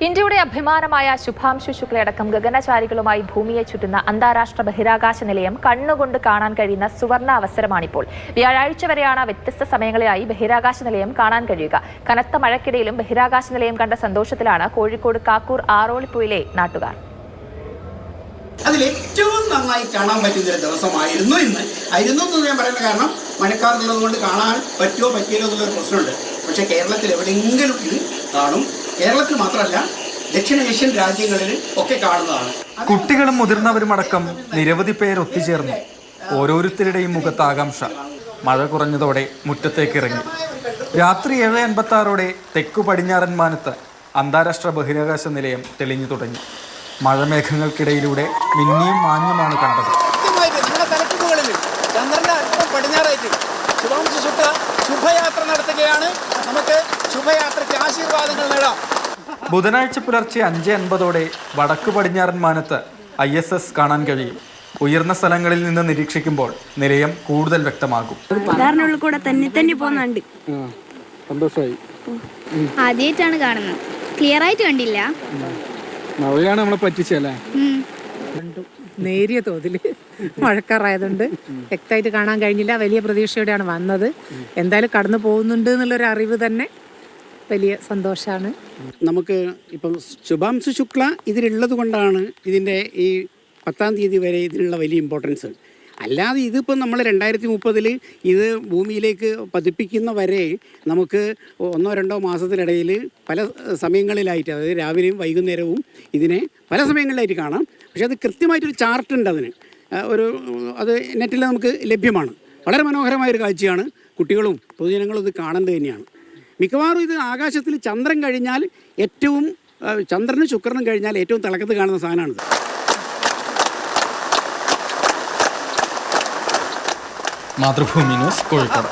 ഇന്ത്യയുടെ അഭിമാനമായ ശുഭാംശു ശുക്ലയടക്കം ഗഗനചാരികളുമായി ഭൂമിയെ ചുറ്റുന്ന അന്താരാഷ്ട്ര ബഹിരാകാശ നിലയം കണ്ണുകൊണ്ട് കാണാൻ കഴിയുന്ന സുവർണ അവസരമാണിപ്പോൾ. വ്യാഴാഴ്ച വരെയാണ് വ്യത്യസ്ത സമയങ്ങളിലായി ബഹിരാകാശ നിലയം കാണാൻ കഴിയുക. കനത്ത മഴയ്ക്കിടയിലും ബഹിരാകാശ നിലയം കണ്ട സന്തോഷത്തിലാണ് കോഴിക്കോട് കാക്കൂർ ആറോളിപ്പുഴയിലെ നാട്ടുകാർ. അതിലേറ്റവും നന്നായി കാണാൻ പറ്റുന്ന ഒരു ദിവസമായിരുന്നു ഇന്ന്. ആയിരുന്നു എന്ന് ഞാൻ പറയുന്ന കാരണം മഴക്കാറുള്ളത് കൊണ്ട് കാണാൻ പറ്റുമോ പറ്റിയല്ലോ എന്നുള്ളൊരു പ്രശ്നമുണ്ട്. പക്ഷേ കേരളത്തിൽ എവിടെയെങ്കിലും ഇത് കാണും. കേരളത്തിൽ മാത്രമല്ല, ദക്ഷിണേഷ്യൻ രാജ്യങ്ങളിൽ ഒക്കെ കാണുന്നതാണ്. കുട്ടികളും മുതിർന്നവരുമടക്കം നിരവധി പേർ ഒത്തുചേർന്നു. ഓരോരുത്തരുടെയും മുഖത്ത് ആകാംക്ഷ. മഴ കുറഞ്ഞതോടെ മുറ്റത്തേക്ക് ഇറങ്ങി. രാത്രി 7:56 തെക്കു പടിഞ്ഞാറൻ മാനത്ത് അന്താരാഷ്ട്ര ബഹിരാകാശ നിലയം തെളിഞ്ഞു തുടങ്ങി. മഴമേഘങ്ങൾക്കിടയിലൂടെ മിന്നിയും മാഞ്ഞുമാണ് കണ്ടത്. ചന്ദ്രന്റെ അല്പം പടിഞ്ഞാറായിട്ട് ശുഭാംശു ശുക്ല ശുഭയാത്ര നടത്തുകയാണ്. നമുക്ക് ശുഭയാത്രയ്ക്ക് ആശീർവാദങ്ങൾ നേടാം. ബുധനാഴ്ച പുലർച്ചെ 5:50 വടക്കു പടിഞ്ഞാറൻ മാനത്ത് ISS കാണാൻ കഴിയും. ഉയർന്ന സ്ഥലങ്ങളിൽ നിന്ന് നിരീക്ഷിക്കുമ്പോൾ നിലയം കൂടുതൽ വ്യക്തമാകും. ആദ്യമായിട്ടാണ് കാണുന്നത്. ക്ലിയർ ആയിട്ട് കണ്ടില്ല. മഴയാണ് നമ്മളെ പറ്റിച്ചല്ലേ. നേരിയ തോതിൽ മഴക്കാറായതുകൊണ്ട് വ്യക്തമായിട്ട് കാണാൻ കഴിഞ്ഞില്ല. വലിയ പ്രതീക്ഷയോടെയാണ് വന്നത്. എന്തായാലും കടന്നു പോകുന്നുണ്ട് എന്നുള്ളൊരു അറിവ് തന്നെ വലിയ സന്തോഷമാണ്. നമുക്ക് ഇപ്പം ശുഭാംശു ശുക്ല ഇതിലുള്ളത് കൊണ്ടാണ് ഇതിൻ്റെ ഈ 10-ാം തീയതി വരെ ഇതിനുള്ള വലിയ ഇമ്പോർട്ടൻസ്. അല്ലാതെ ഇതിപ്പോൾ നമ്മൾ 2030 ഇത് ഭൂമിയിലേക്ക് പതിപ്പിക്കുന്ന വരെ നമുക്ക് 1-2 മാസത്തിനിടയിൽ പല സമയങ്ങളിലായിട്ട്, അതായത് രാവിലെയും വൈകുന്നേരവും ഇതിനെ പല സമയങ്ങളിലായിട്ട് കാണാം. പക്ഷേ അത് കൃത്യമായിട്ടൊരു ചാർട്ടുണ്ട് അതിന്. അത് നെറ്റിൽ നമുക്ക് ലഭ്യമാണ്. വളരെ മനോഹരമായൊരു കാഴ്ചയാണ്. കുട്ടികളും പൊതുജനങ്ങളും ഇത് കാണേണ്ടത് തന്നെയാണ്. മിക്കവാറും ഇത് ആകാശത്തിൽ ചന്ദ്രൻ കഴിഞ്ഞാൽ ചന്ദ്രനും ശുക്രനും കഴിഞ്ഞാൽ ഏറ്റവും തിളക്കത്ത് കാണുന്ന സാധനമാണിത്. മാതൃഭൂമി ന്യൂസ്, കോഴിക്കോട്.